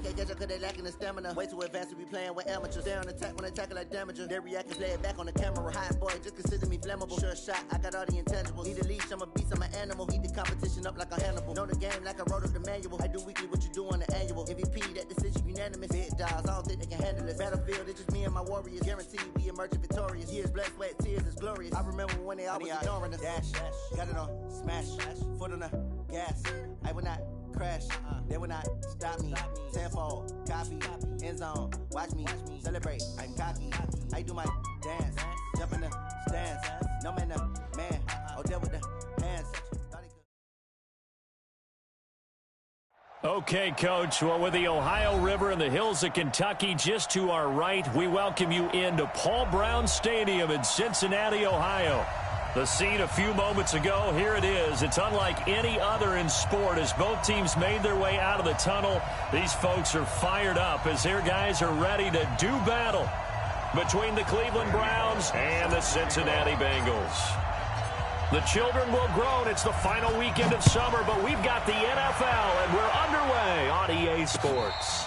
They can't catch up cause they lacking the stamina. Way too advanced to be playing with amateurs. They on attack when they tackle like damager. They react and play it back on the camera. Hot boy, just consider me flammable. Sure shot, I got all the intangibles. Need a leash, I'm a beast, I'm an animal. Eat the competition up like a Hannibal. Know the game like I wrote up the manual. I do weekly what you do on the annual. MVP, that decision unanimous. Big dogs, I don't think they can handle it. Battlefield, it's just me and my warriors. Guaranteed we emerging victorious. Years, blood, sweat, tears is glorious. I remember when they always ignoring us. Dash, got it on, smash, foot on the gas. I will not crash, they will not stop me. Tenfold, copy, end zone, watch me celebrate. I'm cocky, I do my dance, jump in the stands. No man, man, oh there with the hands. Okay, Coach, well, with the Ohio River and the hills of Kentucky just to our right, we welcome you into Paul Brown Stadium in Cincinnati, Ohio. The scene a few moments ago, here it is. It's unlike any other in sport as both teams made their way out of the tunnel. These folks are fired up as their guys are ready to do battle between the Cleveland Browns and the Cincinnati Bengals. The children will groan. It's the final weekend of summer, but we've got the NFL, and we're underway on EA Sports.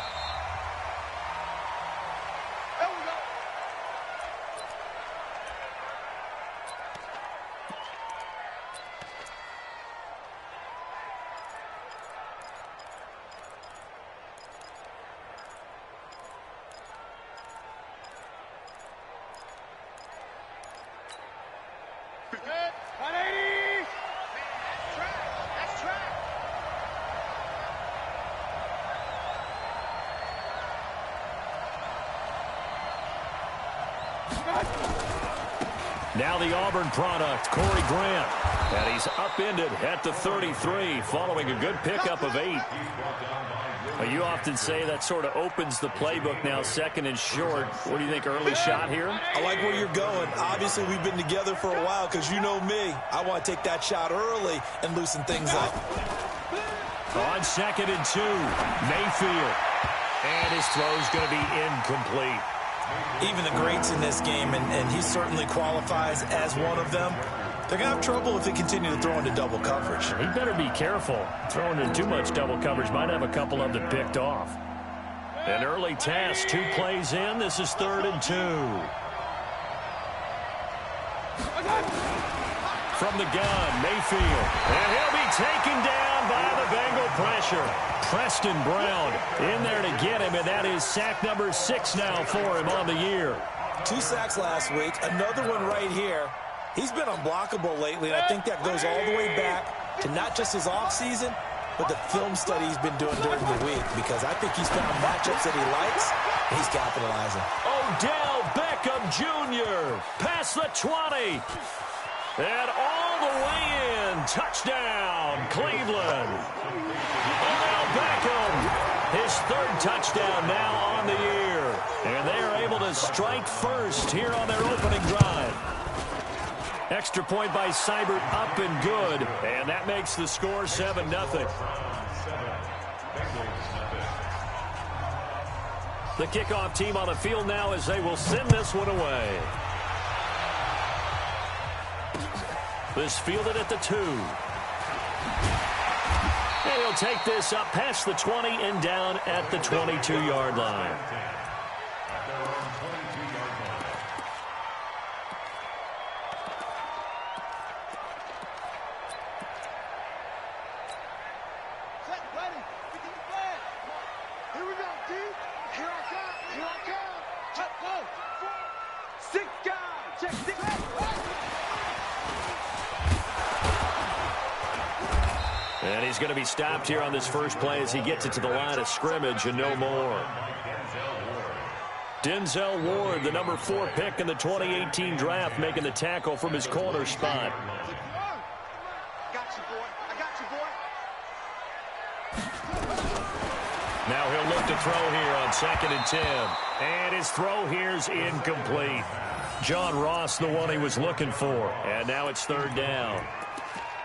Now the Auburn product, Corey Grant. And he's upended at the 33 following a good pickup of 8. You often say that sort of opens the playbook now, second and short. What do you think, early shot here? I like where you're going. Obviously, we've been together for a while because you know me. I want to take that shot early and loosen things up. On 2nd and 2, Mayfield. And his throw's going to be incomplete. Even the greats in this game, and he certainly qualifies as one of them, they're going to have trouble if they continue to throw into double coverage. He better be careful. Throwing in too much double coverage might have a couple of them picked off. An early test, 2 plays in. This is 3rd and 2. From the gun, Mayfield. And he'll be taken down by the Bengal pressure. Preston Brown in there to get him, and that is sack number 6 now for him on the year. 2 sacks last week, another one right here. He's been unblockable lately, and I think that goes all the way back to not just his offseason, but the film study he's been doing during the week, because I think he's found matchups that he likes, and he's capitalizing. Odell Beckham Jr. past the 20. And all the way in. Touchdown, Cleveland. Odell Beckham, his 3rd touchdown now on the year. And they are able to strike first here on their opening drive. Extra point by Seibert, up and good. And that makes the score 7-0. The kickoff team on the field now as they will send this one away. This fielded at the 2. And he'll take this up past the 20 and down at the 22-yard line. And he's going to be stopped here on this first play as he gets it to the line of scrimmage and no more. Denzel Ward, the number 4 pick in the 2018 draft, making the tackle from his corner spot. Now he'll look to throw here on 2nd and 10. And his throw here's incomplete. John Ross, the one he was looking for. And now it's 3rd down.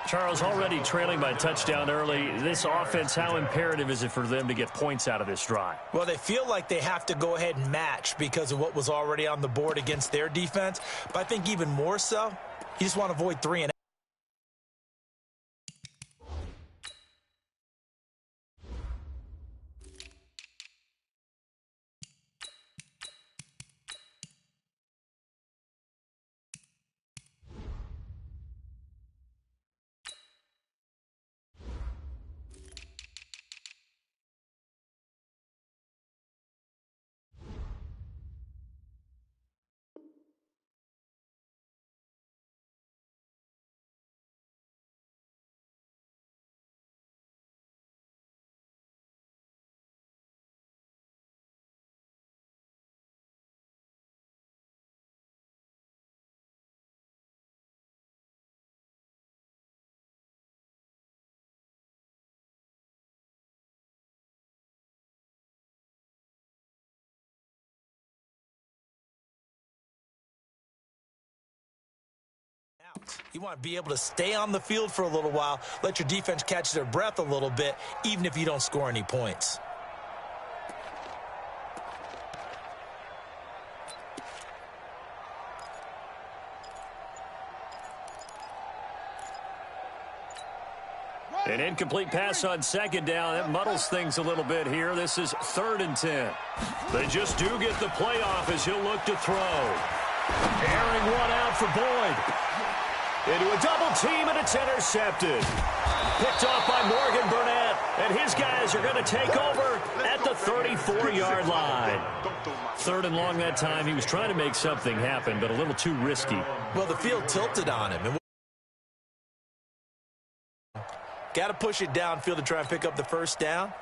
Charles, already trailing by a touchdown early. This offense, how imperative is it for them to get points out of this drive? Well, they feel like they have to go ahead and match because of what was already on the board against their defense. But I think even more so, you just want to avoid 3 and You want to be able to stay on the field for a little while, let your defense catch their breath a little bit, even if you don't score any points. An incomplete pass on second down. That muddles things a little bit here. This is 3rd and 10. They just do get the playoff as he'll look to throw. Airing one out for Boyd. Into a double team, and it's intercepted. Picked off by Morgan Burnett, and his guys are going to take over at the 34-yard line. 3rd and long that time. He was trying to make something happen, but a little too risky. Well, the field tilted on him. Got to push it downfield to try and pick up the first down.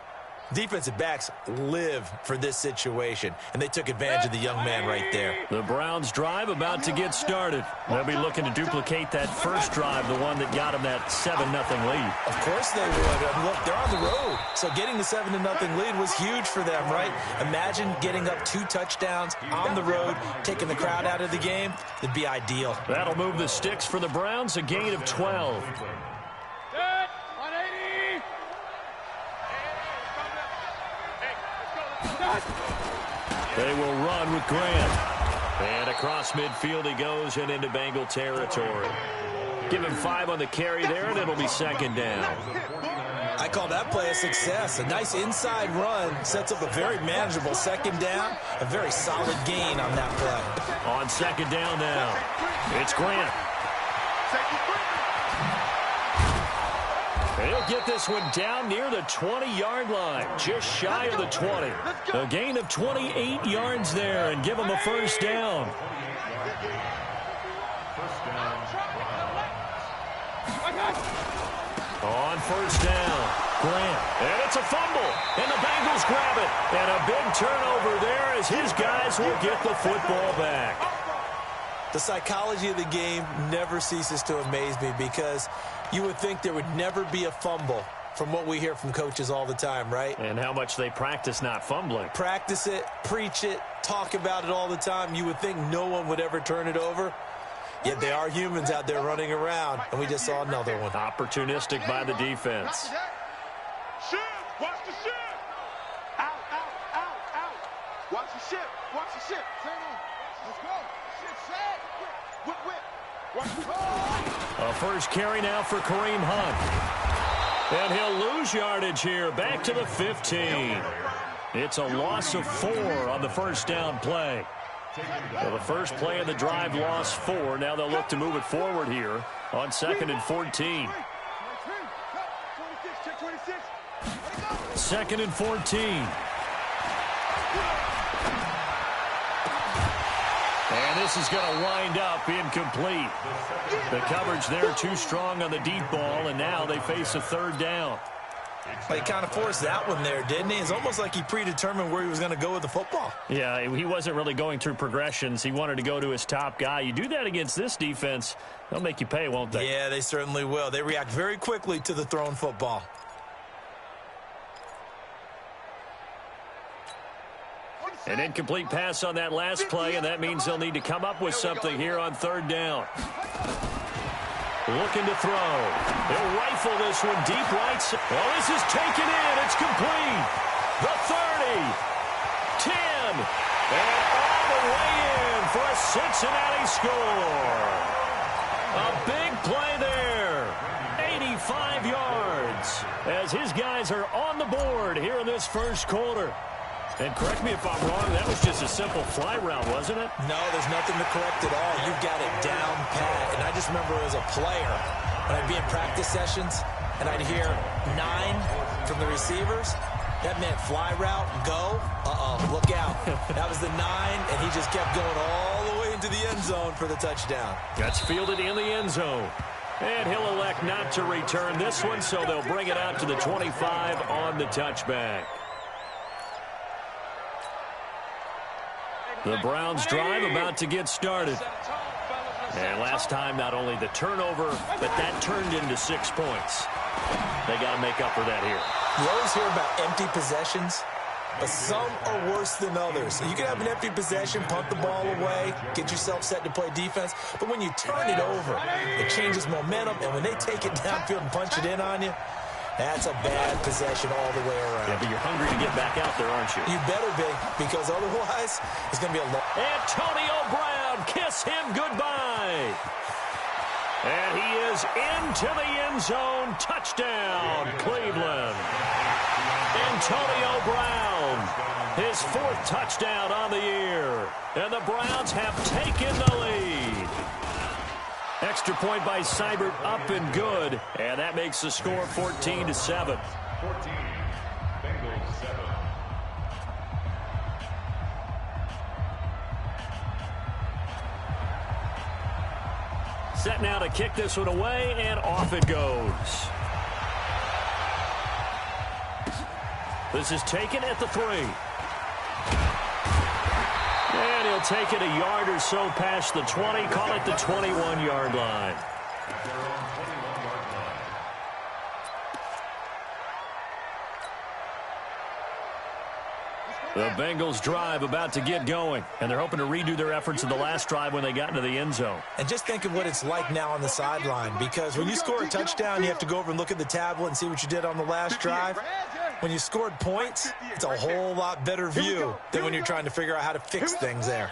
Defensive backs live for this situation, and they took advantage of the young man right there. The Browns drive about to get started. They'll be looking to duplicate that first drive, the one that got them that 7-0 lead. Of course they would. Look, they're on the road, so getting the 7-0 lead was huge for them, right? Imagine getting up 2 touchdowns on the road, taking the crowd out of the game. It'd be ideal. That'll move the sticks for the Browns, a gain of 12. They will run with Grant. And across midfield he goes and into Bengal territory. Give him 5 on the carry there, and it'll be 2nd down. I call that play a success. A nice inside run sets up a very manageable 2nd down. A very solid gain on that play. On 2nd down now, it's Grant. He'll get this one down near the 20-yard line, just shy of the 20. A gain of 28 yards there and give him a first down. On first down, Grant. And it's a fumble, and the Bengals grab it. And a big turnover there as his guys will get the football back. The psychology of the game never ceases to amaze me because you would think there would never be a fumble from what we hear from coaches all the time, right? And how much they practice not fumbling. Practice it, preach it, talk about it all the time. You would think no one would ever turn it over. Yet they are humans out there running around, and we just saw another one. Opportunistic by the defense. Shift! Watch the shift! Out, out, out, out! Watch the shift! Watch the shift! Turn on! Let's go! Shift, set! Whip, whip! Watch the A first carry now for Kareem Hunt. And he'll lose yardage here, back to the 15. It's a loss of 4 on the first down play. Well, the first play of the drive lost 4. Now they'll look to move it forward here on 2nd and 14. 2nd and 14. And this is going to wind up incomplete. The coverage there too strong on the deep ball, and now they face a 3rd down. He kind of forced that one there, didn't he? It's almost like he predetermined where he was going to go with the football. Yeah, he wasn't really going through progressions. He wanted to go to his top guy. You do that against this defense, they'll make you pay, won't they? Yeah, they certainly will. They react very quickly to the thrown football. An incomplete pass on that last play, and that means they'll need to come up with something here on 3rd down. Looking to throw. They'll rifle this one deep right. Well, this is taken in. It's complete. The 30. 10. And all the way in for a Cincinnati score. A big play there. 85 yards as his guys are on the board here in this first quarter. And correct me if I'm wrong, that was just a simple fly route, wasn't it? No, there's nothing to correct at all. You've got it down pat. And I just remember as a player, when I'd be in practice sessions, and I'd hear 9 from the receivers, that meant fly route, go, look out. That was the 9, and he just kept going all the way into the end zone for the touchdown. That's fielded in the end zone. And he'll elect not to return this one, so they'll bring it out to the 25 on the touchback. The Browns drive about to get started. And last time, not only the turnover, but that turned into 6 points. They got to make up for that here. You always hear about empty possessions. but some are worse than others. You can have an empty possession, punt the ball away, get yourself set to play defense, but when you turn it over, it changes momentum, and when they take it downfield and punch it in on you, that's a bad possession all the way around. Yeah, but you're hungry to get back out there, aren't you? You better be, because otherwise it's going to be a long... Antonio Brown, kiss him goodbye. And he is into the end zone. Touchdown, Cleveland. Antonio Brown, his 4th touchdown on the year. And the Browns have taken the lead. Extra point by Seibert, up and good. And that makes the score 14-7. 14, Bengals 7. Set now to kick this one away, and off it goes. This is taken at the 3. And he'll take it a yard or so past the 20, call it the 21-yard line. The Bengals drive about to get going, and they're hoping to redo their efforts in the last drive when they got into the end zone. And just think of what it's like now on the sideline, because when you score a touchdown, you have to go over and look at the tablet and see what you did on the last drive. When you scored points, it's a whole lot better view than when you're trying to figure out how to fix things there.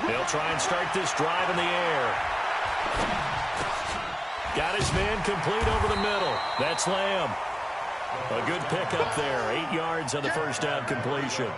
They'll try and start this drive in the air. Got his man complete over the middle. That's Lamb. A good pickup there. 8 yards on the first down completion.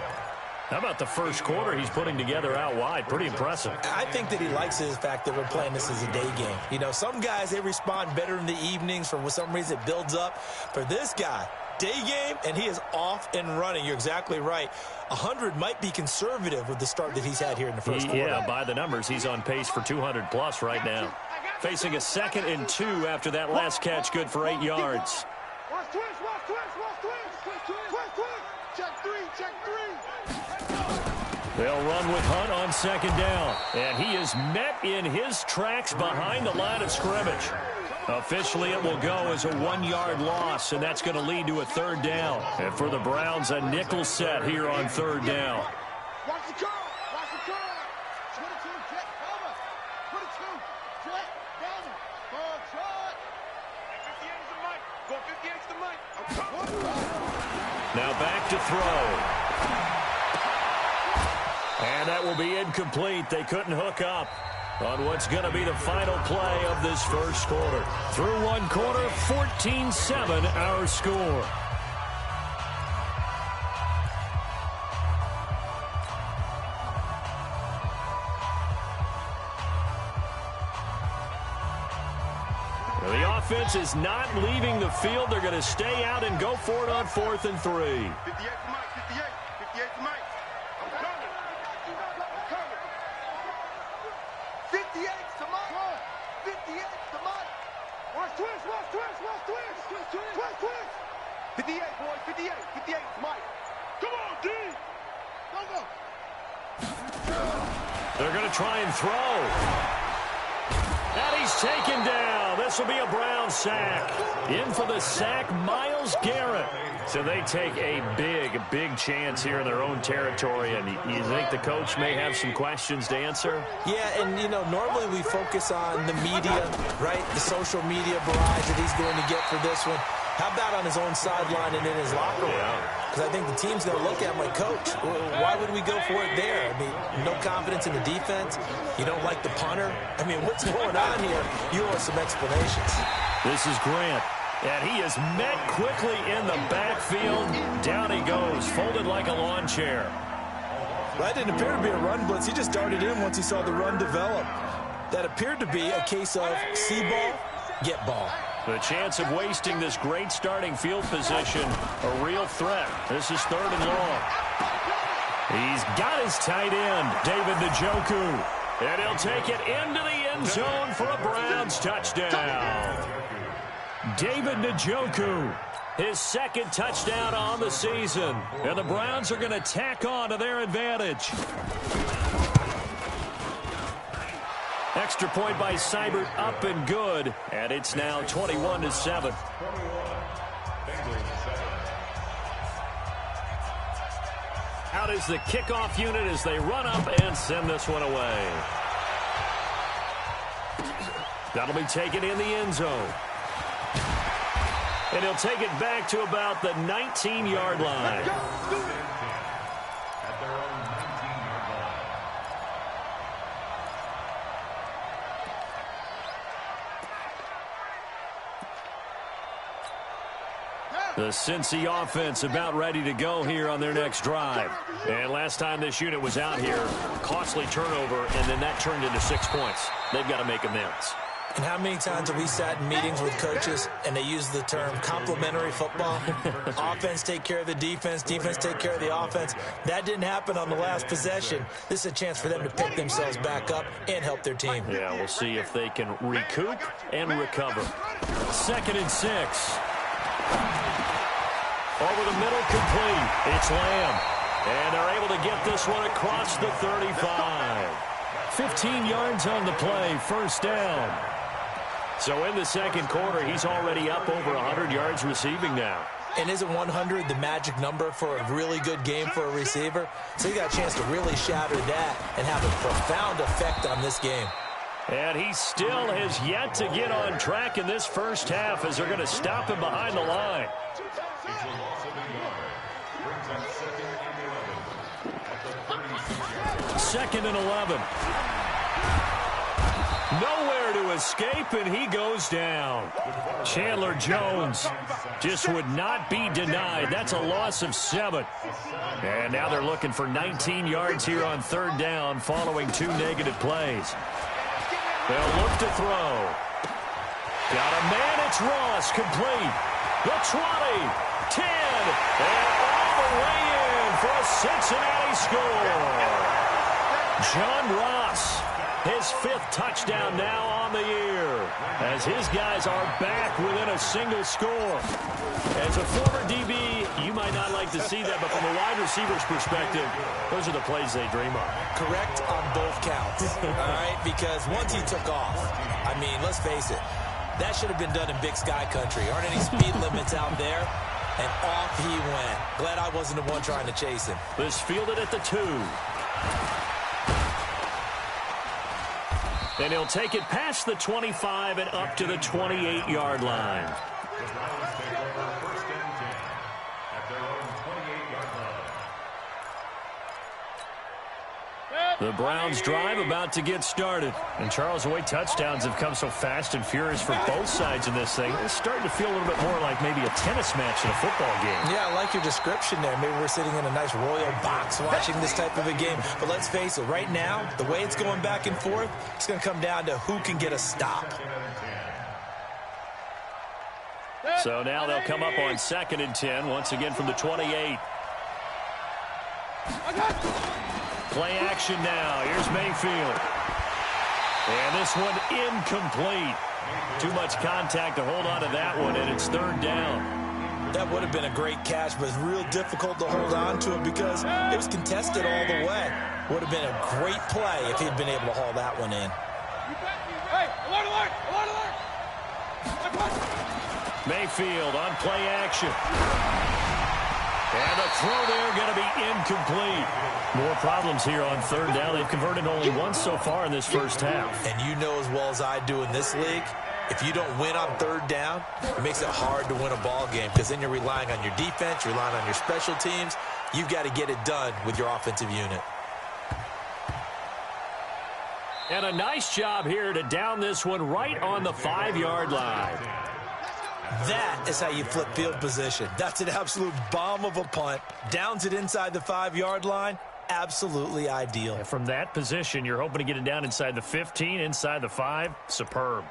How about the first quarter he's putting together out wide? Pretty impressive. I think that he likes the fact that we're playing this as a day game. You know, some guys, they respond better in the evenings. For some reason, it builds up. For this guy, day game, and he is off and running. You're exactly right. 100 might be conservative with the start that he's had here in the first quarter. Yeah, by the numbers, he's on pace for 200-plus right now. Facing a 2nd and 2 after that last catch, good for 8 yards. They'll run with Hunt on 2nd down. And he is met in his tracks behind the line of scrimmage. Officially, it will go as a 1-yard loss, and that's going to lead to a 3rd down. And for the Browns, a nickel set here on 3rd down. Watch the curl. Watch the curl. 22, jet cover. 22, jet down. Ball shot. 58 is the mic. Go 58 is the mic. Now back to throw. And that will be incomplete. They couldn't hook up on what's going to be the final play of this first quarter. Through 1 quarter, 14-7 our score. The offense is not leaving the field. They're going to stay out and go for it on 4th and 3. 58 to Mike. 58 to Mike. I'm coming. 58 to Mike. 58 to Mike. Watch twist. 58, boys. 58. 58 to Mike. Come on, D. Go. They're going to try and throw. And he's taken down. This will be a Brown sack. In for the sack, Myles Garrett. So they take a big chance here in their own territory. And you think the coach may have some questions to answer? Yeah, and, you know, normally we focus on the media, right? The social media barrage that he's going to get for this one. How about on his own sideline and in his locker room? Because I think the team's going to look at him like, Coach, why would we go for it there? I mean, no confidence in the defense. You don't like the punter. I mean, what's going on here? You owe us some explanations. This is Grant. And he is met quickly in the backfield. Down he goes, folded like a lawn chair. Well, that didn't appear to be a run blitz. He just darted in once he saw the run develop. That appeared to be a case of see ball, get ball. The chance of wasting this great starting field position, a real threat. This is 3rd and long. He's got his tight end, David Njoku. And he'll take it into the end zone for a Browns touchdown. David Njoku, his 2nd touchdown on the season. And the Browns are going to tack on to their advantage. Extra point by Seibert, up and good. And it's now 21-7. Out is the kickoff unit as they run up and send this one away. That'll be taken in the end zone. And he'll take it back to about the 19-yard line. The Cincy offense about ready to go here on their next drive. And last time this unit was out here, costly turnover, and then that turned into 6 points. They've got to make amends. And how many times have we sat in meetings with coaches and they use the term complementary football? Offense take care of the defense, defense take care of the offense. That didn't happen on the last possession. This is a chance for them to pick themselves back up and help their team. Yeah, we'll see if they can recoup and recover. 2nd and 6. Over the middle, complete. It's Lamb. And they're able to get this one across the 35. 15 yards on the play, first down. So in the second quarter, he's already up over 100 yards receiving now. And isn't 100 the magic number for a really good game for a receiver? So he got a chance to really shatter that and have a profound effect on this game. And he still has yet to get on track in this first half as they're going to stop him behind the line. Second and 11. Nowhere to escape, and he goes down. Chandler Jones just would not be denied. That's a loss of 7. And now they're looking for 19 yards here on third down following 2 negative plays. They'll look to throw. Got a man, it's Ross, complete. The 20, 10, and all the way in for a Cincinnati score. John Ross, his 5th touchdown now on the year, as his guys are back within a single score. As a former DB, you might not like to see that, but from a wide receiver's perspective, those are the plays they dream of. Correct on both counts, all right? Because once he took off, I mean, let's face it, that should have been done in Big Sky country. Aren't any speed limits out there? And off he went. Glad I wasn't the one trying to chase him. This fielded at the 2. And he'll take it past the 25 and up to the 28-yard line. The Browns drive about to get started. And Charles, the way touchdowns have come so fast and furious for both sides in this thing, it's starting to feel a little bit more like maybe a tennis match in a football game. Yeah, I like your description there. Maybe we're sitting in a nice royal box watching this type of a game. But let's face it, right now, the way it's going back and forth, it's going to come down to who can get a stop. So now they'll come up on 2nd and 10, once again from the 28. Play action now. Here's Mayfield. And this one incomplete. Too much contact to hold on to that one, and it's 3rd down. That would have been a great catch, but it's real difficult to hold on to it because it was contested all the way. Would have been a great play if he'd been able to haul that one in. Hey, alert, alert, alert, alert! Mayfield on play action. And the throw there going to be incomplete. More problems here on 3rd down. They've converted only once so far in this first half. And you know as well as I do in this league, if you don't win on 3rd down, it makes it hard to win a ball game because then you're relying on your defense, you're relying on your special teams. You've got to get it done with your offensive unit. And a nice job here to down this one right on the 5-yard line. That is how you flip field position. That's an absolute bomb of a punt. Downs it inside the 5-yard line. Absolutely ideal. And from that position, you're hoping to get it down inside the 15, inside the 5. Superb.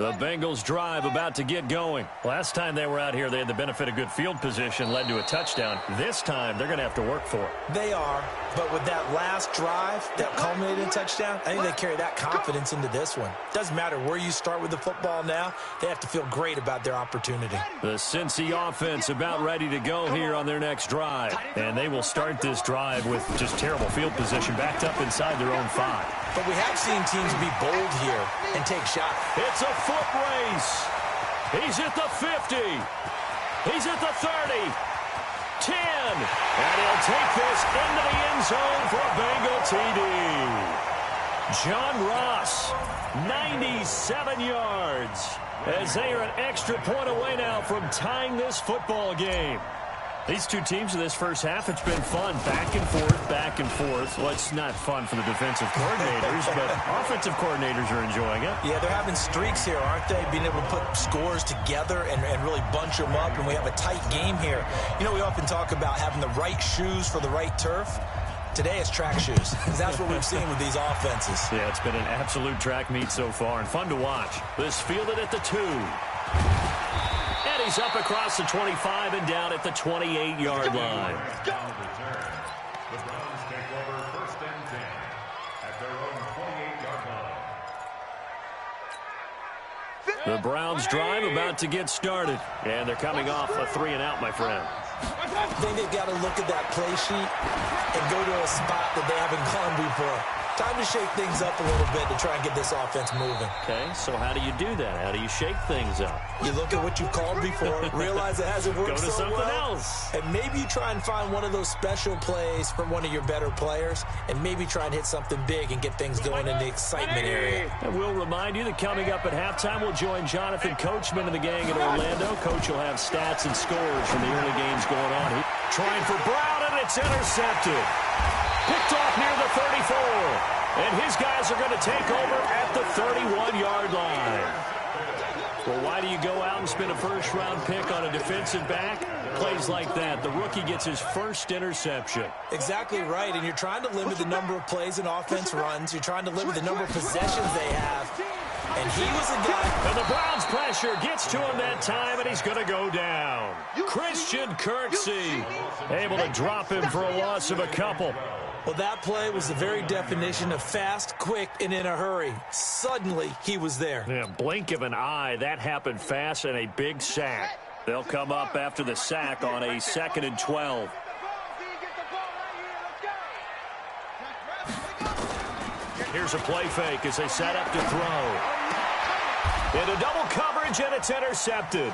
The Bengals drive about to get going. Last time they were out here, they had the benefit of good field position, led to a touchdown. This time, they're going to have to work for it. They are, but with that last drive that culminated in a touchdown, I think they carry that confidence into this one. Doesn't matter where you start with the football now, they have to feel great about their opportunity. The Cincy offense about ready to go here on their next drive. And they will start this drive with just terrible field position, backed up inside their own 5. But we have seen teams be bold here and take shots. It's a foot race. He's at the 50. He's at the 30. 10. And he'll take this into the end zone for a Bengal TD. John Ross, 97 yards. As they are an extra point away now from tying this football game. These two teams in this first half, it's been fun. Back and forth, back and forth. Well, it's not fun for the defensive coordinators, but offensive coordinators are enjoying it. Yeah, they're having streaks here, aren't they? Being able to put scores together and really bunch them up, and we have a tight game here. You know, we often talk about having the right shoes for the right turf. Today it's track shoes. That's what we've seen with these offenses. Yeah, it's been an absolute track meet so far, and fun to watch. This fielded at the 2. And he's up across the 25 and down at the 28-yard line. The Browns take over 1st and 10 at their own 28-yard line. The Browns drive about to get started. And they're coming off a 3-and-out, my friend. I think they've got to look at that play sheet and go to a spot that they haven't gone before. Time to shake things up a little bit to try and get this offense moving. Okay, so how do you do that? How do you shake things up? You look at what you've called before, realize it hasn't worked so well. Go to something else. And maybe you try and find one of those special plays from one of your better players, and maybe try and hit something big and get things going in the excitement area. And we'll remind you that coming up at halftime, we'll join Jonathan Coachman and the gang in Orlando. Coach will have stats and scores from the early games going on. Trying for Brown, and it's intercepted. Picked off near the 34. And his guys are going to take over at the 31-yard line. Well, why do you go out and spend a first-round pick on a defensive back? Plays like that. The rookie gets his first interception. Exactly right, and you're trying to limit the number of plays an offense runs. You're trying to limit the number of possessions they have. And he was a guy. And the Browns pressure gets to him that time, and he's going to go down. Christian Kirksey able to drop him for a loss of a couple. Well, that play was the very definition of fast, quick, and in a hurry. Suddenly, he was there. Yeah, blink of an eye. That happened fast, and a big sack. They'll come up after the sack on a 2nd and 12. Here's a play fake as they set up to throw. Into double coverage, and it's intercepted.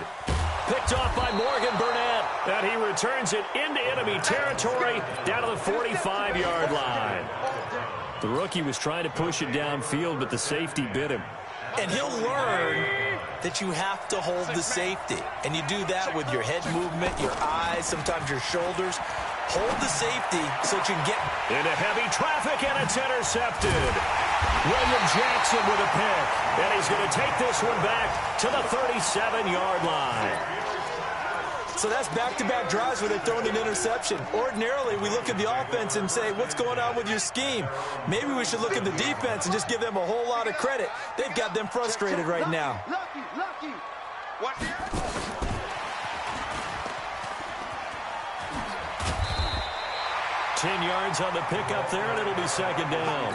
Picked off by Morgan Burnett, and he returns it into enemy territory down to the 45-yard line. The rookie was trying to push it downfield, but the safety bit him. And he'll learn that you have to hold the safety. And you do that with your head movement, your eyes, sometimes your shoulders. Hold the safety so that you can get into heavy traffic, and it's intercepted. William Jackson with a pick, and he's going to take this one back to the 37-yard line. So that's back-to-back drives where they've thrown an interception. Ordinarily, we look at the offense and say, what's going on with your scheme? Maybe we should look at the defense and just give them a whole lot of credit. They've got them frustrated right now. Lucky. Watch here. 10 yards on the pickup there, and it'll be 2nd down.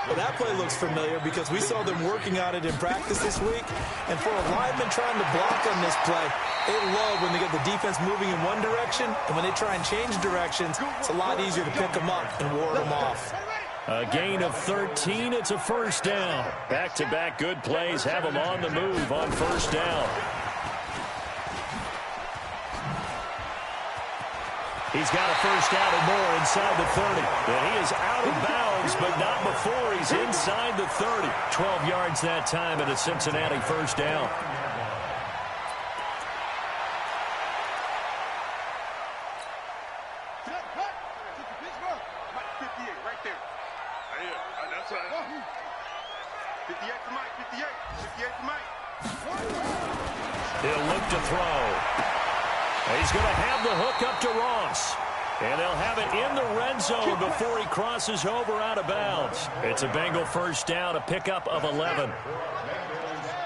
Well, that play looks familiar because we saw them working on it in practice this week. And for a lineman trying to block on this play, they love when they get the defense moving in one direction. And when they try and change directions, it's a lot easier to pick them up and ward them off. A gain of 13. It's a 1st down. Back-to-back good plays have them on the move on 1st down. He's got a 1st down and more inside the 30. And he is out of bounds, but not before he's inside the 30. 12 yards that time and a Cincinnati 1st down. Right there. That's right. 58 to Mike, 58 to Mike. He'll look to throw. He's going to have the hook up to Ross. And they'll have it in the red zone before he crosses over out of bounds. It's a Bengal 1st down, a pickup of 11.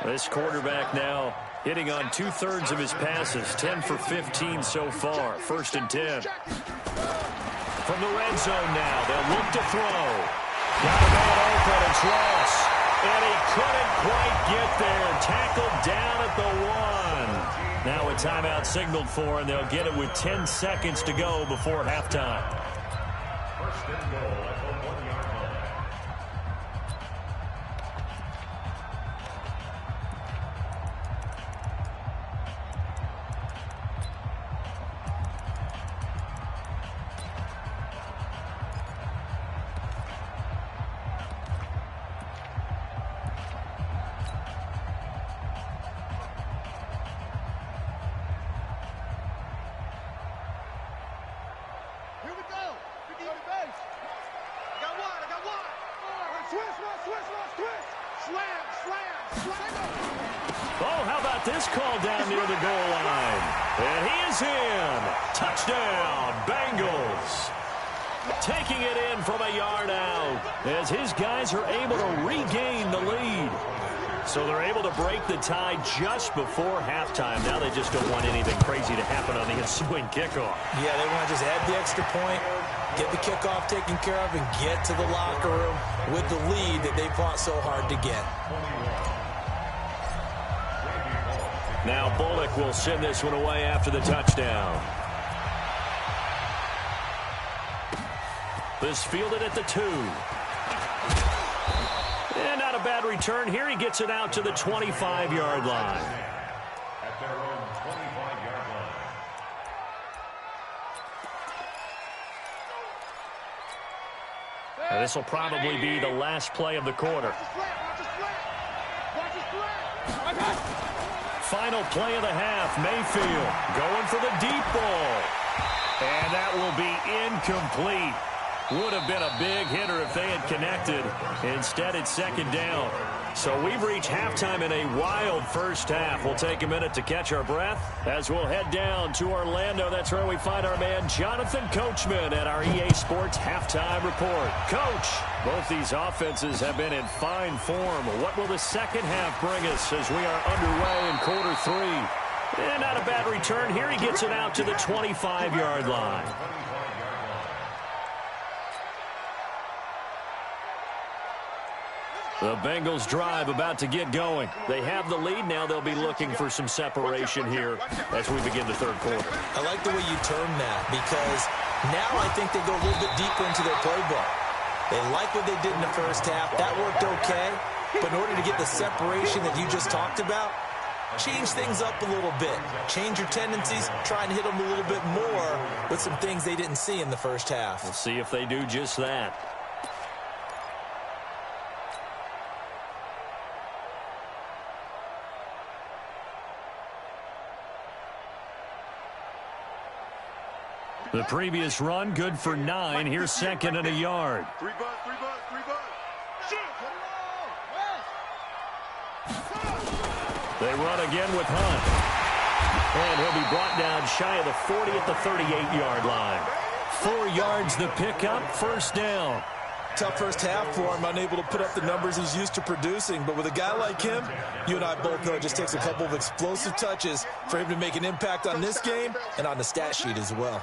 This quarterback now hitting on 2/3 of his passes, 10 for 15 so far. 1st and 10. From the red zone now, they'll look to throw. Got a man open, it's Ross. And he couldn't quite get there. Tackled down at the 1. Now a timeout signaled for, and they'll get it with 10 seconds to go before halftime. 1st and goal at the 1-yard line. Oh, how about this call down near the goal line? And he is in. Touchdown, Bengals. Taking it in from a yard out as his guys are able to regain the lead. So they're able to break the tie just before halftime. Now they just don't want anything crazy to happen on the ensuing kickoff. Yeah, they want to just add the extra point, get the kickoff taken care of, and get to the locker room with the lead that they fought so hard to get. Now Bullock will send this one away after the touchdown. This fielded at the 2. And not a bad return here. He gets it out to the 25-yard line. At their own 25-yard line. Now this will probably be the last play of the quarter. Final play of the half. Mayfield going for the deep ball. And that will be incomplete. Would have been a big hitter if they had connected. Instead, it's 2nd down. So we've reached halftime in a wild first half. We'll take a minute to catch our breath as we'll head down to Orlando. That's where we find our man Jonathan Coachman at our EA Sports Halftime Report. Coach, both these offenses have been in fine form. What will the second half bring us as we are underway in quarter 3? And not a bad return here. He gets it out to the 25-yard line. The Bengals drive about to get going. They have the lead. Now they'll be looking for some separation here as we begin the third quarter. I like the way you term that because now I think they go a little bit deeper into their playbook. They like what they did in the first half. That worked okay. But in order to get the separation that you just talked about, change things up a little bit. Change your tendencies. Try and hit them a little bit more with some things they didn't see in the first half. We'll see if they do just that. The previous run, good for 9. Here's 2nd and a yard. 3 bucks, 3 bucks, 3 bucks. They run again with Hunt. And he'll be brought down shy of the 40 at the 38-yard line. 4 yards the pickup, 1st down. Tough first half for him, unable to put up the numbers he's used to producing. But with a guy like him, you and I both know it just takes a couple of explosive touches for him to make an impact on this game and on the stat sheet as well.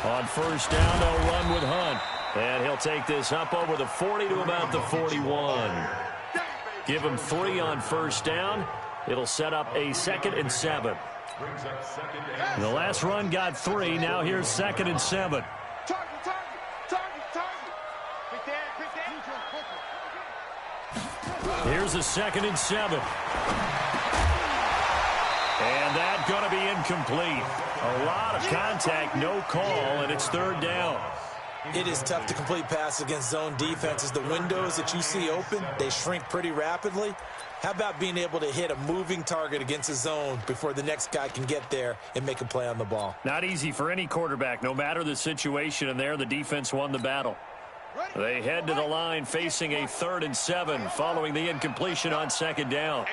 On 1st down, they'll run with Hunt. And he'll take this up over the 40 to about the 41. Give him 3 on 1st down. It'll set up a 2nd and 7. The last run got 3. Now here's 2nd and 7. Here's a 2nd and 7. And that's going to be incomplete. A lot of contact, no call, and it's 3rd down. It is tough to complete passes against zone defenses. The windows that you see open, they shrink pretty rapidly. How about being able to hit a moving target against a zone before the next guy can get there and make a play on the ball? Not easy for any quarterback, no matter the situation, and there the defense won the battle. They head to the line facing a 3rd and 7 following the incompletion on 2nd down.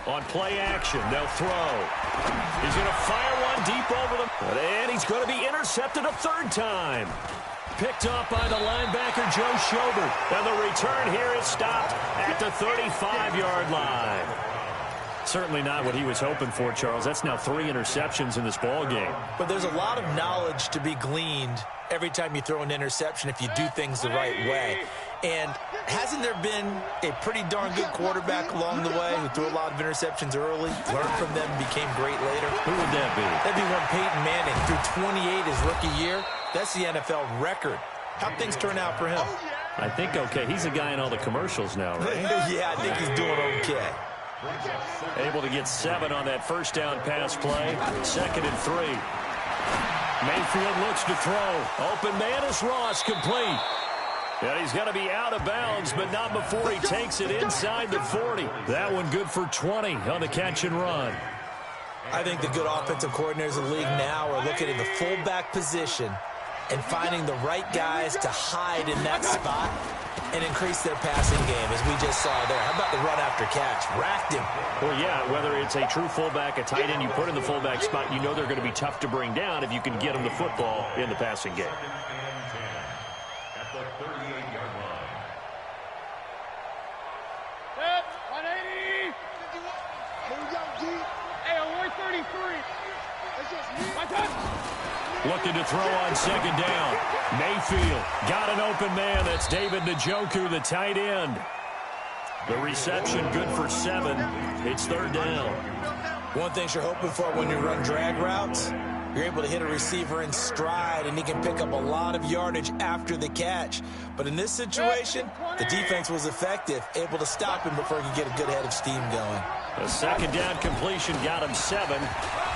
On play action, they'll throw. He's going to fire one deep over them. And he's going to be intercepted a third time. Picked up by the linebacker, Joe Schobert. And the return here is stopped at the 35-yard line. Certainly not what he was hoping for, Charles. That's now 3 interceptions in this ball game. But there's a lot of knowledge to be gleaned every time you throw an interception if you do things the right way. And hasn't there been a pretty darn good quarterback along the way who threw a lot of interceptions early, learned from them, became great later? Who would that be? That'd be one Peyton Manning. Threw 28 his rookie year. That's the NFL record. How'd things turn out for him? I think okay. He's a guy in all the commercials now, right? Yeah, I think he's doing okay. Able to get 7 on that first down pass play. 2nd and 3. Mayfield looks to throw. Open man is Ross, complete. And he's going to be out of bounds, but not before he takes it inside the 40. That one good for 20 on the catch and run. I think the good offensive coordinators in the league now are looking at the fullback position and finding the right guys to hide in that spot and increase their passing game, as we just saw there. How about the run after catch? Racked him. Well, yeah, whether it's a true fullback, a tight end you put in the fullback spot, you know they're going to be tough to bring down if you can get them the football in the passing game. At the 38-yard line. Set, 180. Here we go, G. Hey, 133. It's just me. My touch. Looking to throw on 2nd down. Mayfield got an open man. That's David Njoku, the tight end. The reception good for 7. It's 3rd down. One thing you're hoping for when you run drag routes, you're able to hit a receiver in stride, and he can pick up a lot of yardage after the catch. But in this situation, the defense was effective, able to stop him before he could get a good head of steam going. A 2nd down completion got him 7.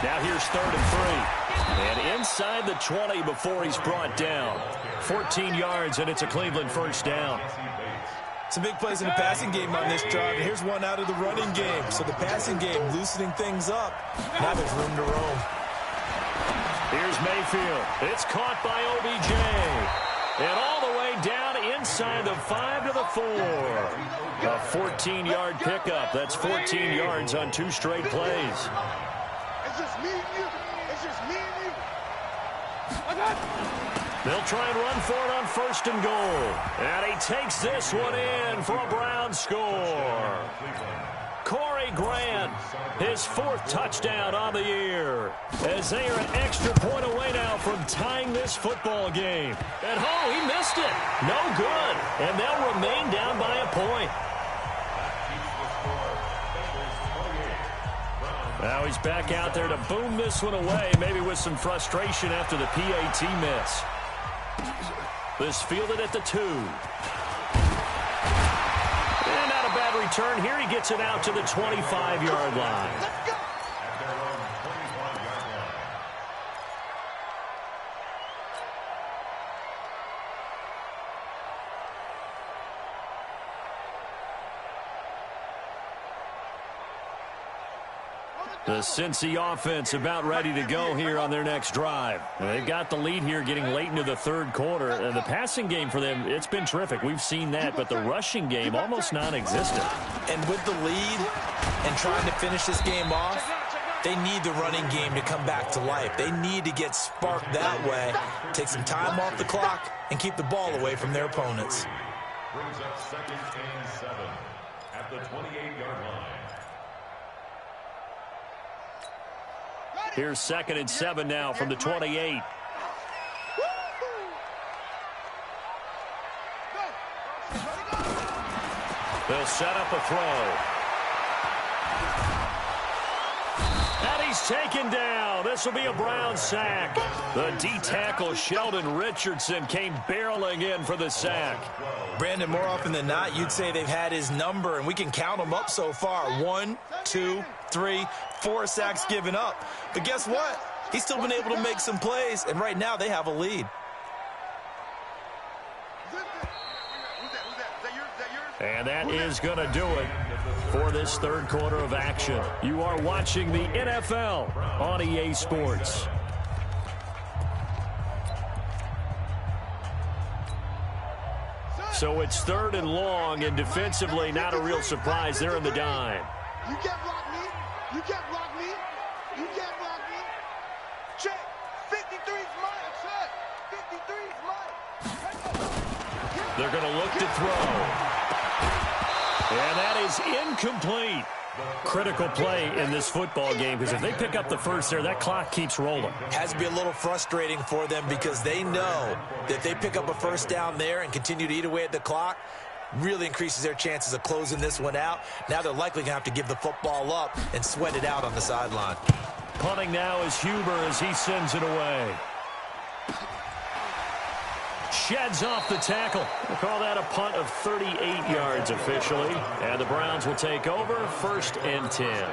Now here's 3rd and 3. And inside the 20 before he's brought down. 14 yards, and it's a Cleveland first down. Some big plays in the passing game on this drive, and here's one out of the running game. So the passing game loosening things up. Now there's room to roam. Here's Mayfield. It's caught by OBJ. And all the way down inside the 5 to the 4. A 14-yard pickup. That's 14 yards on 2 straight plays. It's just me and you. It's just me and you. They'll try and run for it on 1st and goal. And he takes this one in for a Brown score. Corey Grant, his 4th touchdown on the year, as they are an extra point away now from tying this football game. And he missed it. No good. And they'll remain down by a point. Now he's back out there to boom this one away, maybe with some frustration after the PAT miss. This fielded at the 2. And not a bad return. Here he gets it out to the 25-yard line. At their own 25-yard line. The Cincy offense about ready to go here on their next drive. They've got the lead here getting late into the 3rd quarter. And the passing game for them, it's been terrific. We've seen that, but the rushing game almost non-existent. And with the lead and trying to finish this game off, they need the running game to come back to life. They need to get sparked that way, take some time off the clock, and keep the ball away from their opponents. Brings up 2nd and 7 at the 28-yard line. Here's 2nd and 7 now from the 28. They'll set up a throw. And he's taken down. This will be a Brown sack. The D-tackle Sheldon Richardson came barreling in for the sack. Brandon, more often than not, you'd say they've had his number, and we can count them up so far. 1, 2, 3, 4 sacks given up. But guess what? He's still been able to make some plays, and right now they have a lead. And that is going to do it for this 3rd quarter of action. You are watching the NFL on EA Sports. So it's 3rd and long, and defensively not a real surprise. They're in the dime. You can't block me. You can't block me. You can't block me. Check. 53's mine. That's it. 53's mine. They're going to look to throw. And that is incomplete. Critical play in this football game, because if they pick up the first there, that clock keeps rolling. Has to be a little frustrating for them because they know that if they pick up a first down there and continue to eat away at the clock, really increases their chances of closing this one out. Now they're likely going to have to give the football up and sweat it out on the sideline. Punting now is Huber as he sends it away. Sheds off the tackle. We'll call that a punt of 38 yards officially. And the Browns will take over 1st and 10.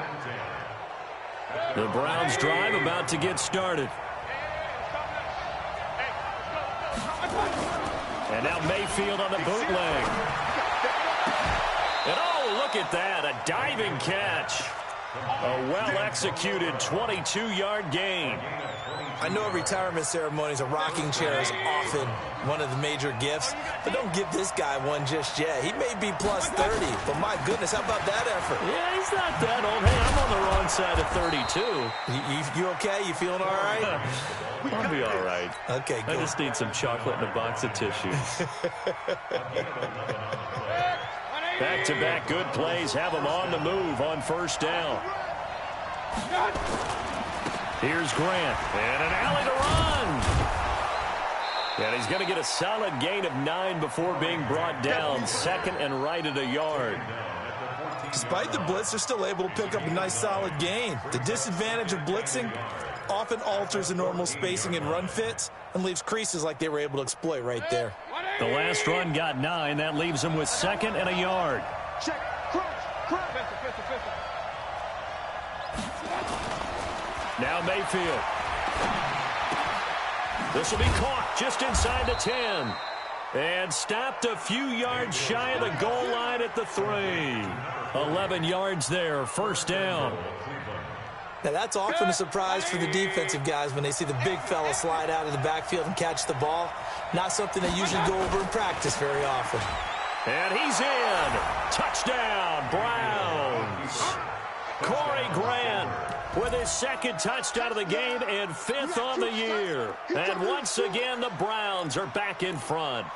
The Browns drive about to get started. And now Mayfield on the bootleg. And oh, look at that, a diving catch. A well-executed 22-yard gain. I know at retirement ceremonies, a rocking chair is often one of the major gifts, but don't give this guy one just yet. He may be plus 30, but my goodness, how about that effort? Yeah, he's not that old. Hey, I'm on the wrong side of 32. You okay? You feeling all right? I'll be all right. Okay, good. I just need some chocolate and a box of tissue. Back-to-back good plays have them on the move on 1st down. Here's Grant, and an alley to run. And he's going to get a solid gain of 9 before being brought down. 2nd and right at a yard. Despite the blitz, they're still able to pick up a nice solid gain. The disadvantage of blitzing often alters the normal spacing and run fits and leaves creases like they were able to exploit right there. The last run got 9. That leaves them with 2nd and a yard. Check. Crunch. Now Mayfield. This will be caught just inside the 10. And stopped a few yards shy of the goal line at the 3. 11 yards there, 1st down. Now that's often a surprise for the defensive guys when they see the big fella slide out of the backfield and catch the ball. Not something they usually go over in practice very often. And he's in. Touchdown, Browns. Corey Grant with his 2nd touchdown of the game and 5th on the year. And once again, the Browns are back in front.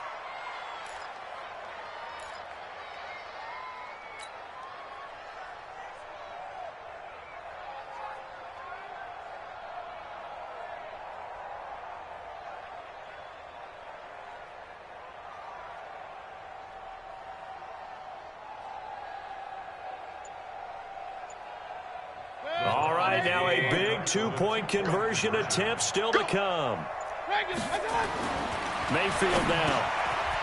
All right, now a big 2-point conversion attempt still to come. Mayfield now.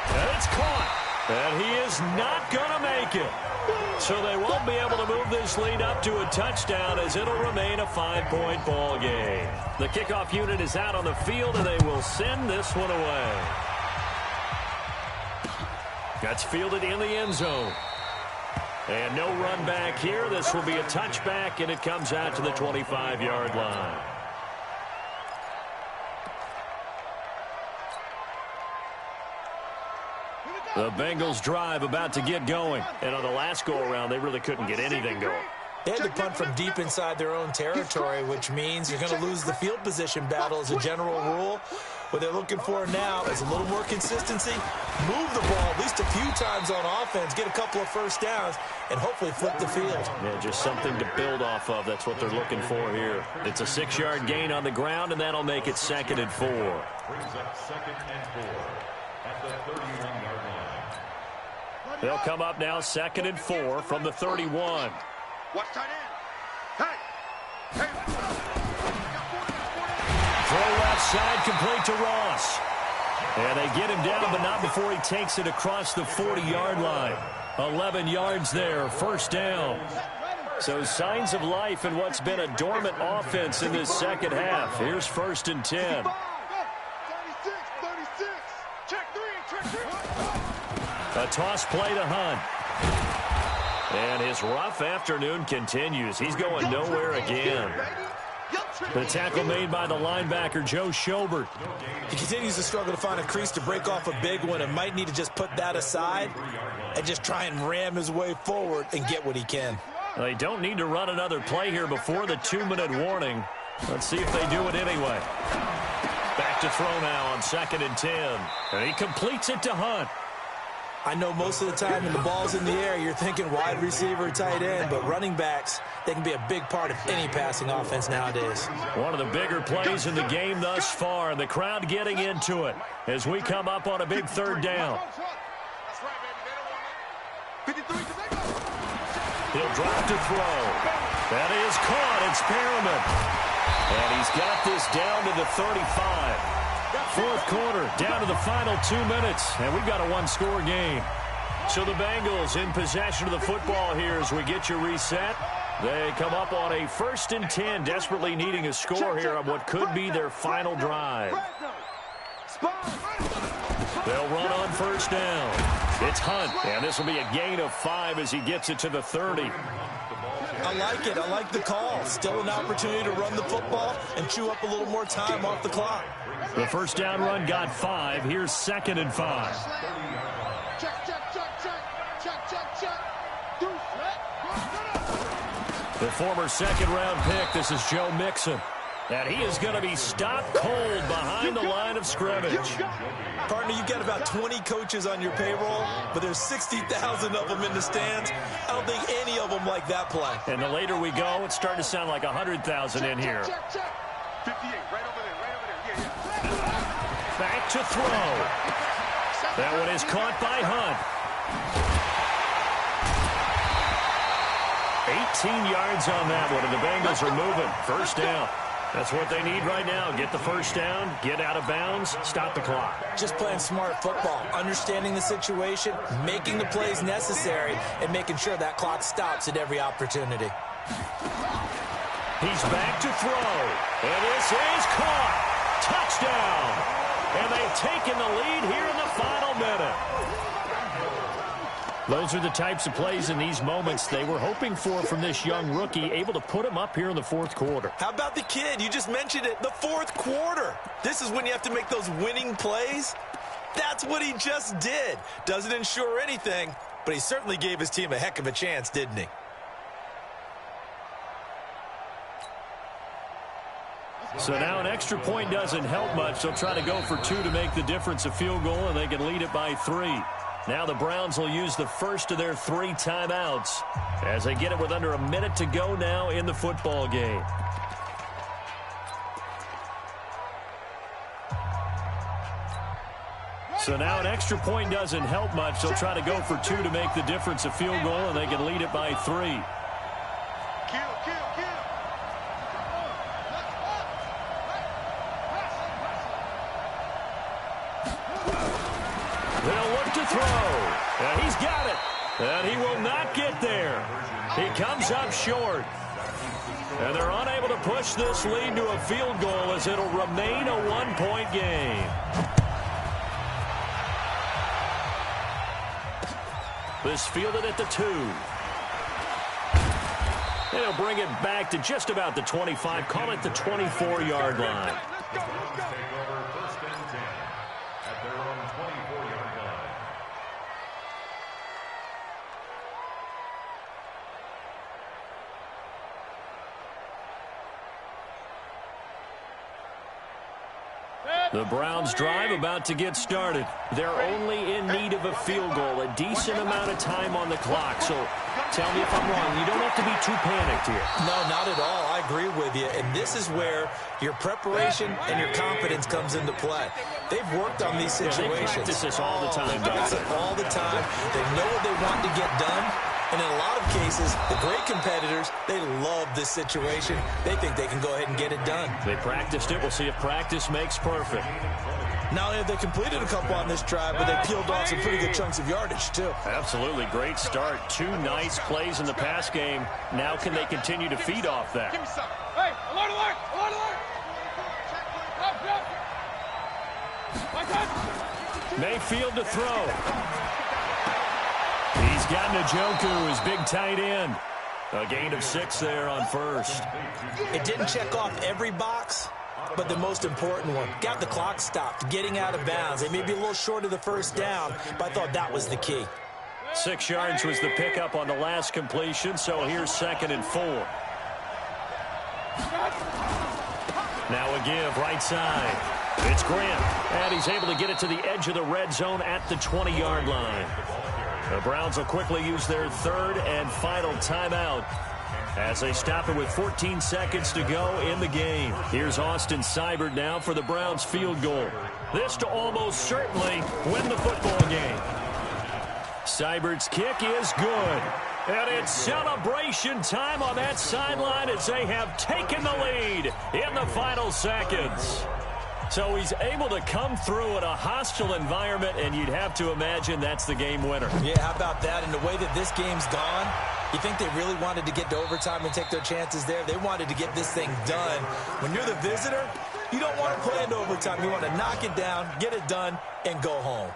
And it's caught. And he is not going to make it. So they won't be able to move this lead up to a touchdown as it'll remain a 5-point ball game. The kickoff unit is out on the field, and they will send this one away. That's fielded in the end zone. And no run back here. This will be a touchback, and it comes out to the 25-yard line. The Bengals drive about to get going. And on the last go-around, they really couldn't get anything going. They had to punt from deep inside their own territory, which means you're going to lose the field position battle as a general rule. What they're looking for now is a little more consistency, move the ball at least a few times on offense, get a couple of first downs, and hopefully flip the field. Yeah, just something to build off of. That's what they're looking for here. It's a 6-yard gain on the ground, and that'll make it 2nd and 4. Brings up 2nd and 4 at the 31-yard line. They'll come up now 2nd and 4 from the 31. Watch tight end. Hey. Throw left side, complete to Ross. And they get him down, but not before he takes it across the 40-yard line. 11 yards there, 1st down. So signs of life in what's been a dormant offense in this second half. Here's 1st and 10. 36. Check 3. A toss play to Hunt. And his rough afternoon continues. He's going nowhere again. The tackle made by the linebacker, Joe Schobert. He continues to struggle to find a crease to break off a big one and might need to just put that aside and just try and ram his way forward and get what he can. They don't need to run another play here before the 2-minute warning. Let's see if they do it anyway. Back to throw now on 2nd and 10. And he completes it to Hunt. I know most of the time when the ball's in the air, you're thinking wide receiver, tight end, but running backs, they can be a big part of any passing offense nowadays. One of the bigger plays in the game thus far, and the crowd getting into it as we come up on a big 3rd down. He'll drop to throw. That is caught. It's Perriman. And he's got this down to the 35. 4th quarter, down to the final 2 minutes, and we've got a 1-score game. So the Bengals in possession of the football here as we get you reset. They come up on a 1st and 10, desperately needing a score here on what could be their final drive. They'll run on 1st down. It's Hunt, and this will be a gain of 5 as he gets it to the 30. I like it. I like the call. Still an opportunity to run the football and chew up a little more time off the clock. The 1st down run got 5. Here's 2nd and 5. The former 2nd-round pick, this is Joe Mixon. And he is going to be stopped cold behind the line of scrimmage. Partner, you've got about 20 coaches on your payroll, but there's 60,000 of them in the stands. I don't think any of them like that play. And the later we go, it's starting to sound like 100,000 in here. 58, right over there. Yeah. Back to throw. That one is caught by Hunt. 18 yards on that one, and the Bengals are moving. 1st down. That's what they need right now. Get the 1st down, get out of bounds, stop the clock. Just playing smart football, understanding the situation, making the plays necessary, and making sure that clock stops at every opportunity. He's back to throw. And this is caught. Touchdown. And they've taken the lead here in the final minute. Those are the types of plays in these moments they were hoping for from this young rookie, able to put him up here in the 4th quarter. How about the kid? You just mentioned it, the 4th quarter. This is when you have to make those winning plays. That's what he just did. Doesn't ensure anything, but he certainly gave his team a heck of a chance, didn't he? So now an extra point doesn't help much. They'll try to go for 2 to make the difference a field goal, and they can lead it by 3. Now the Browns will use the first of their 3 timeouts as they get it with under a minute to go now in the football game. So now an extra point doesn't help much. They'll try to go for 2 to make the difference a field goal, and they can lead it by 3. They'll look to throw. And he's got it. And he will not get there. He comes up short. And they're unable to push this lead to a field goal as it'll remain a 1-point game. This fielded at the 2. They'll bring it back to just about the 25. Call it the 24-yard line. The Browns drive about to get started. They're only in need of a field goal, a decent amount of time on the clock. So tell me if I'm wrong. You don't have to be too panicked here. No, not at all. I agree with you. And this is where your preparation and your confidence comes into play. They've worked on these situations. They practice this all the time. They practice it all the time. They know what they want to get done. And in a lot of cases, the great competitors, they love this situation. They think they can go ahead and get it done. They practiced it. We'll see if practice makes perfect. Not only have they completed a couple on this drive, but they peeled off some pretty good chunks of yardage, too. Absolutely. Great start. 2 nice plays in the pass game. Now can they continue to feed off that? Hey, alert, alert, alert, alert! Mayfield to throw. He's got Njoku, his big tight end. A gain of 6 there on first. It didn't check off every box, but the most important one. Got the clock stopped, getting out of bounds. They may be a little short of the first down, but I thought that was the key. 6 yards was the pickup on the last completion, so here's 2nd and 4. Now a give right side. It's Grant, and he's able to get it to the edge of the red zone at the 20-yard line. The Browns will quickly use their 3rd and final timeout as they stop it with 14 seconds to go in the game. Here's Austin Seibert now for the Browns field goal. This to almost certainly win the football game. Seibert's kick is good. And it's celebration time on that sideline as they have taken the lead in the final seconds. So he's able to come through in a hostile environment, and you'd have to imagine that's the game winner. Yeah, how about that? And the way that this game's gone, you think they really wanted to get to overtime and take their chances there? They wanted to get this thing done. When you're the visitor, you don't want to play into overtime. You want to knock it down, get it done, and go home.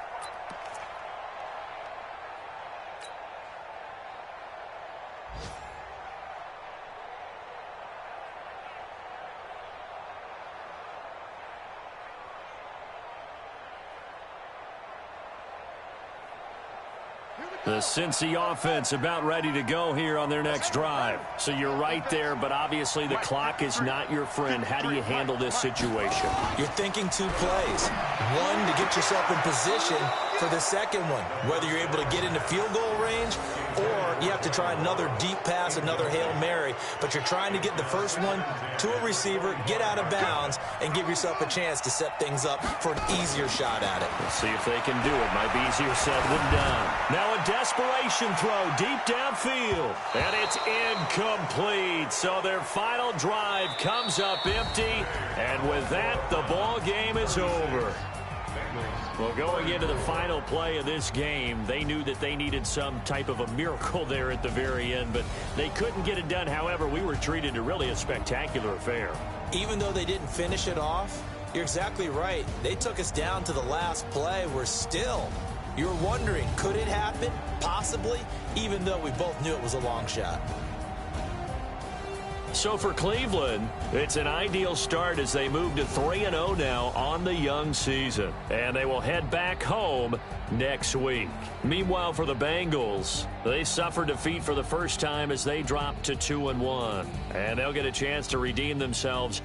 The Cincy offense about ready to go here on their next drive. So you're right there, but obviously the clock is not your friend. How do you handle this situation? You're thinking 2 plays. One, to get yourself in position for the second one, whether you're able to get into field goal range or you have to try another deep pass, another Hail Mary. But you're trying to get the first one to a receiver, get out of bounds, and give yourself a chance to set things up for an easier shot at it. Let's see if they can do it. Might be easier said than done. Now a desperation throw deep downfield. And it's incomplete. So their final drive comes up empty. And with that, the ball game is over. Well, going into the final play of this game, they knew that they needed some type of a miracle there at the very end, but they couldn't get it done. However, we were treated to really a spectacular affair. Even though they didn't finish it off, you're exactly right. They took us down to the last play. We're still, you're wondering, could it happen? Possibly, even though we both knew it was a long shot. So for Cleveland, it's an ideal start as they move to 3-0 now on the young season. And they will head back home next week. Meanwhile, for the Bengals, they suffered defeat for the first time as they dropped to 2-1. And they'll get a chance to redeem themselves